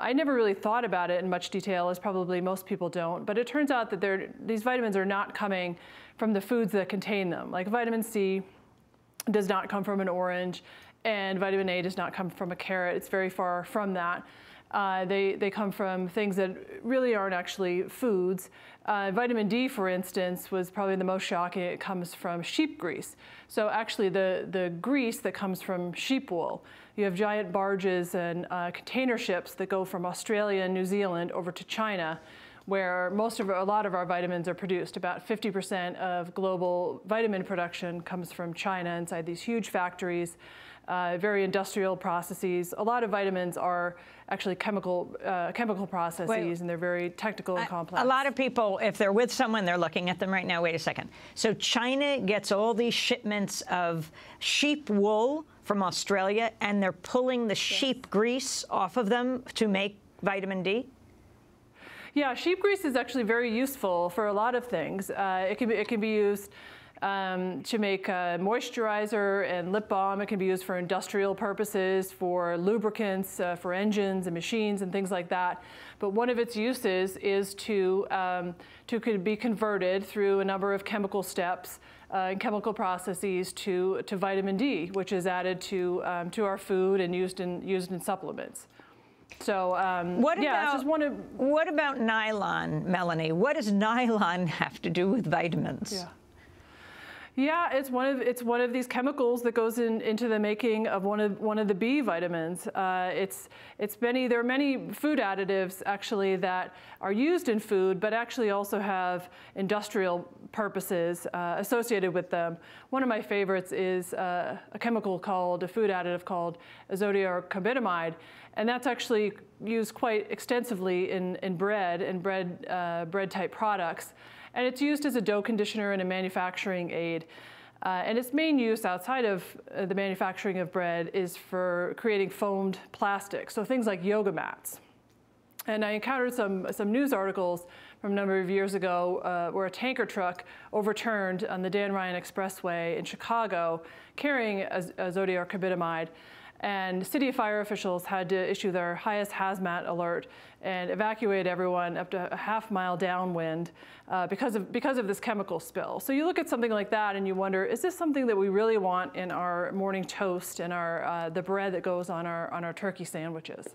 I never really thought about it in much detail, as probably most people don't, but it turns out that these vitamins are not coming from the foods that contain them. Like vitamin C does not come from an orange, and vitamin A does not come from a carrot. It's very far from that. They come from things that really aren't actually foods. Vitamin D, for instance, was probably the most shocking. It comes from sheep grease. So actually the grease that comes from sheep wool. You have giant barges and container ships that go from Australia and New Zealand over to China, where a lot of our vitamins are produced. About 50% of global vitamin production comes from China inside these huge factories, very industrial processes. A lot of vitamins are actually chemical processes, and they're very technical and complex. A lot of people, if they're with someone, they're looking at them right now. Wait a second. So China gets all these shipments of sheep wool from Australia, and they're pulling the sheep grease off of them to make vitamin D? Yeah, sheep grease is actually very useful for a lot of things. It can be used to make moisturizer and lip balm. It can be used for industrial purposes, for lubricants, for engines and machines and things like that. But one of its uses is to be converted through a number of chemical steps and chemical processes to vitamin D, which is added to our food and used in supplements. So what about nylon, Melanie? What does nylon have to do with vitamins? Yeah, it's one of these chemicals that goes into the making of one of the B vitamins. There are many food additives actually that are used in food, but actually also have industrial purposes associated with them. One of my favorites is a food additive called azodioarcarbonamide, and that's actually used quite extensively in bread and bread type products. And it's used as a dough conditioner and a manufacturing aid. And its main use outside of the manufacturing of bread is for creating foamed plastic, so things like yoga mats. And I encountered some news articles from a number of years ago where a tanker truck overturned on the Dan Ryan Expressway in Chicago carrying azodioarcarbonamide. And city fire officials had to issue their highest hazmat alert and evacuate everyone up to a half-mile downwind because of this chemical spill. So you look at something like that and you wonder, is this something that we really want in our morning toast and the bread that goes on our turkey sandwiches?